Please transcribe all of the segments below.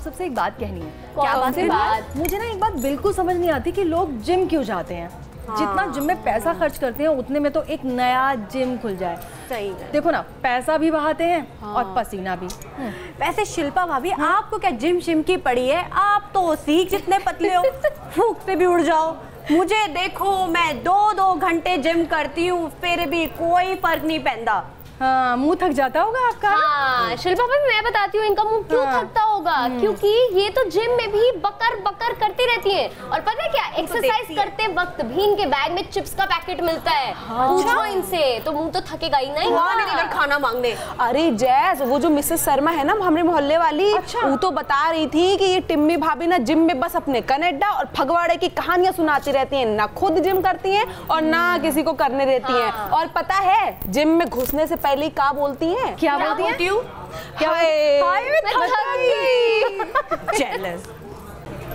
सबसे एक बात कहनी है। क्या बात है? मुझे ना एक बात बिल्कुल समझ नहीं आती कि लोग जिम क्यों जाते हैं। जितना जिम में पैसा खर्च करते हैं उतने में तो एक नया जिम खुल जाए। सही है। देखो ना, पैसा भी बहाते हैं और पसीना भी। वैसे शिल्पा भाभी, आपको क्या जिम शिम की पड़ी है? आप तो सीख जितने पतले हो, फूंक से भी उड़ जाओ। मुझे देखो, मैं 2-2 घंटे जिम करती हूँ, फिर भी कोई फर्क नहीं पैंदा। हाँ, मुंह थक जाता होगा आपका। हाँ, शिल्पा भाभी मैं बताती हूँ इनका मुंह क्यों थकता होगा, क्योंकि ये तो जिम में भी बकर बकर करती रहती हैं। और पता है क्या, एक्सरसाइज करते वक्त भी इनके बैग में चिप्स का पैकेट मिलता है। पूछो इनसे, तो मुंह तो थकेगा ही नहीं। मेरे घर खाना मांगने। अरे जैस, वो जो मिसेस शर्मा है ना हमारे मोहल्ले वाली, वो तो बता रही थी कि ये टिम्मी भाभी ना जिम में बस अपने कनेडा और फगवाड़े की कहानियां सुनाती रहती हैं, ना खुद जिम करती हैं और ना किसी को करने देती हैं। और पता है जिम में घुसने से पहले क्या बोलती हैं? क्या बोलती हैं? जेलस।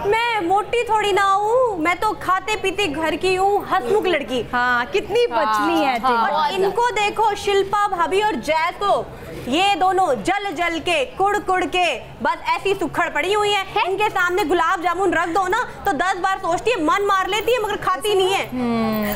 मैं मोटी थोड़ी ना हूँ, मैं तो खाते पीते घर की हूँ, हंसमुख लड़की। हाँ, कितनी पतली है। और इनको देखो, शिल्पा भाभी और जैस को, ये दोनों जल जल के कुड़ कुड़ के बस ऐसी सुखड़ पड़ी हुई है। इनके सामने गुलाब जामुन रख दो ना तो 10 बार सोचती है, मन मार लेती है, मगर खाती नहीं है।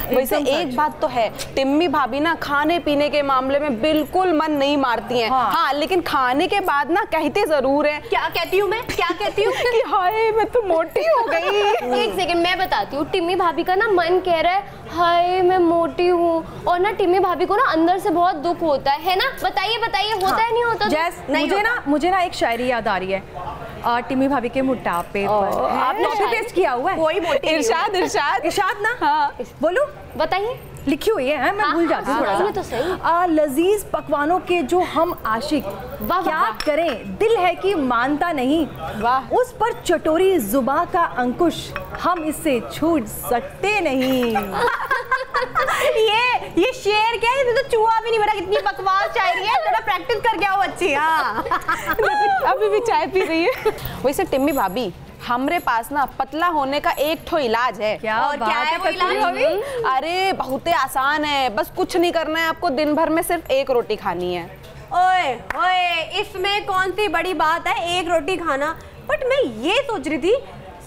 वैसे एक बात तो है, टिम्मी भाभी ना खाने पीने के मामले में बिल्कुल मन नहीं मारती हैं। हाँ, लेकिन खाने के बाद ना कहते जरूर है। क्या कहती हूँ मैं? क्या कहती हूँ? कि हाय मैं तो मोटी हो गई। एक सेकंड, मैं बताती हूँ। टिम्मी भाभी का ना मन कह रहा है हाय मैं मोटी हूँ, और ना टिम्मी भाभी को ना अंदर से बहुत दुख होता है ना। बताइए बताइए, होता है नहीं होता? जैस, मुझे ना एक शायरी याद आ रही है, टिम्मी भाभी के मोटापे पर। आपने कॉपी पेस्ट किया हुआ है? कोई मोटी इरशाद ना। हाँ, बोलो, बताइए। लिखी हुई है, मैं भूल जाती हूँ थोड़ा सा। तो सही। लजीज पकवानों के जो हम आशिक, क्या करें दिल है कि मानता नहीं, उस पर चटोरी जुबां का अंकुश, हम इससे छूट सकते नहीं। ये शेर क्या है? तो चूहा भी नहीं बना, कितनी बकवास शायरी है। थोड़ा प्रैक्टिस कर गया हो अच्छी। हाँ, अभी भी चाय पी रही है। वैसे टिम्मी भाभी, हमरे पास ना पतला होने का एक ठो इलाज है। क्या है वो इलाज? अरे बहुत ही आसान है, बस कुछ नहीं करना है आपको, दिन भर में सिर्फ 1 रोटी खानी है। ओए ओए, इसमें कौन सी बड़ी बात है 1 रोटी खाना? बट मैं ये सोच रही थी,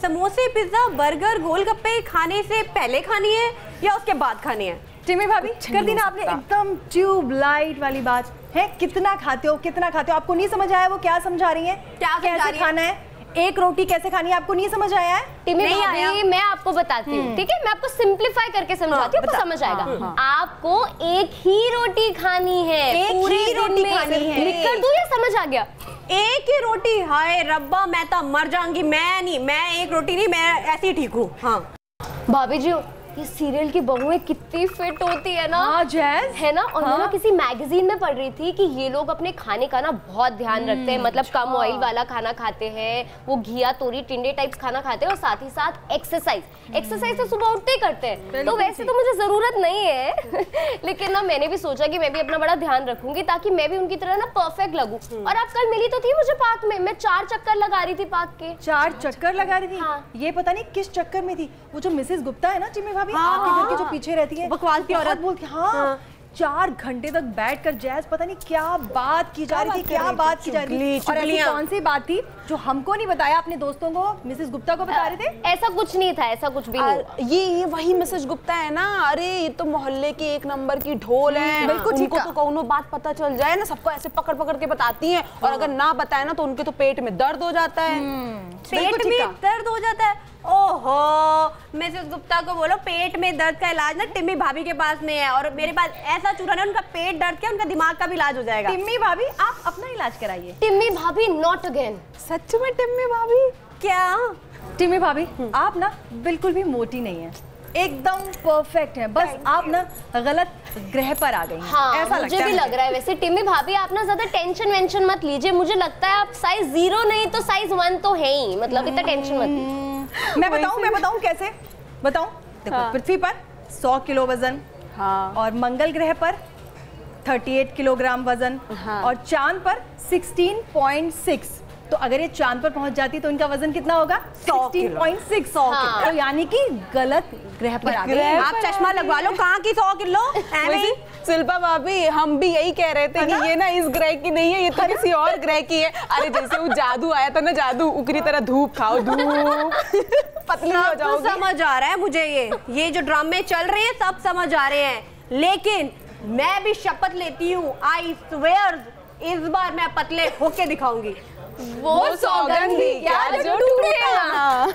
समोसे पिज्जा बर्गर गोलगप्पे खाने से पहले खानी है या उसके बाद खानी है? टिम्मी भाभी, कर दी ना आपने एकदम ट्यूब लाइट वाली बात है। कितना खाते हो, कितना खाते हो? आपको नहीं समझ आया वो क्या समझा रही है? क्या कैसे खाना है, 1 रोटी कैसे खानी है, आपको नहीं समझ आया है? टिम्मी भाभी, मैं आपको बताती हूँ, ठीक है? मैं आपको सिंप्लीफाई करके समझाती हूँ, आपको समझ आएगा। आपको 1 ही रोटी खानी है, 1 ही रोटी खानी है। लिख कर दूं या समझ आ गया? 1 ही रोटी? हाय रब्बा, मैं तो मर जाऊंगी। मैं 1 रोटी नहीं, मैं ऐसी ठीक हूँ। हाँ भाभी जी, ये सीरियल की बहुएं कितनी फिट होती है ना। हाँ जैस, है ना। और मैं ना किसी मैगजीन में पढ़ रही थी कि ये लोग अपने खाने का ना बहुत ध्यान रखते हैं, मतलब कम ऑयल वाला खाना खाते हैं, वो घिया तोरी टिंडे टाइप्स खाना खाते हैं, और साथ ही साथ एक्सरसाइज तो सुबह उठते ही करते हैं। तो वैसे तो मुझे जरूरत नहीं है लेकिन ना मैंने भी सोचा कि मैं भी अपना बड़ा ध्यान रखूंगी ताकि मैं भी उनकी तरह ना परफेक्ट लगूं। और आप कल मिली तो थी मुझे पार्क में, मैं 4 चक्कर लगा रही थी पार्क के। 4 चक्कर लगा रही थी? हाँ। ये पता नहीं किस चक्कर में थी। वो जो मिसेस गुप्ता है ना टिम्मी भाभी, आपके घर की जो पीछे रहती है, बकवास की औरत बोलती है। हाँ, 4 घंटे तक बैठकर जैस पता नहीं क्या बात की जा रही थी, क्या बात की जा रही थी। और ऐसी कौन सी बात थी जो हमको नहीं बताया, अपने दोस्तों को, मिसेस गुप्ता को बता रहे थे? ऐसा कुछ नहीं था, ऐसा कुछ भी नहीं। ये वही मिसेस गुप्ता है ना? अरे ये तो मोहल्ले की 1 नंबर की ढोल है। बिल्कुल, उनको तो कौनो बात पता चल जाए ना, सबको ऐसे पकड़ पकड़ के बताती हैं, और अगर ना बताए ना तो उनके तो पेट में दर्द हो जाता है। पेट में दर्द हो जाता है? ओहो, मिसेस गुप्ता को बोलो पेट में दर्द का इलाज ना टिम्मी भाभी के पास में है, और मेरे पास ऐसा चूरन है, उनका पेट दर्द के उनका दिमाग का भी इलाज हो जाएगा। टिम्मी भाभी, आप अपना इलाज कराइए। टिम्मी भाभी नॉट अगेन। सच में टिम्मी भाभी? क्या टिम्मी भाभी, आप ना बिल्कुल भी मोटी नहीं है, एकदम परफेक्ट है, बस आप ना गलत ग्रह पर आ गई हैं। हाँ, ऐसा मुझे भी लग रहा है। वैसे टिम्मी भाभी, आप ना ज्यादा टेंशन वेंशन मत लीजिए, मुझे लगता है आप साइज 0 नहीं तो साइज 1 तो है ही, मतलब इतना टेंशन मत लीजिए। मैं बताऊं कैसे बताऊं? देखो, पृथ्वी पर 100 किलो वजन, और मंगल ग्रह पर 38 किलोग्राम वजन, और चांद पर 16.6। तो अगर ये चांद पर पहुंच जाती तो इनका वजन कितना होगा? 16.6। तो यानी कि गलत ग्रह पर आ गए। आप चश्मा लगवा लो, कहाँ की 100 किलो? शिल्पा भाभी हम भी यही कह रहे थे कि ये ना इस ग्रह की नहीं है, ये तो किसी और ग्रह की है। अरे जैसे वो जादू आया था ना, जादू उकरी तरह धूप खाओ, धूप पतली हो जाओगी। समझ आ रहा है मुझे, ये जो ड्रामे चल रहे हैं सब समझ आ रहे हैं, लेकिन मैं भी शपथ लेती हूँ, आई स्वेयर इस बार मैं पतले होके दिखाऊंगी। वो सौगंध भी क्या जो टूटे ना।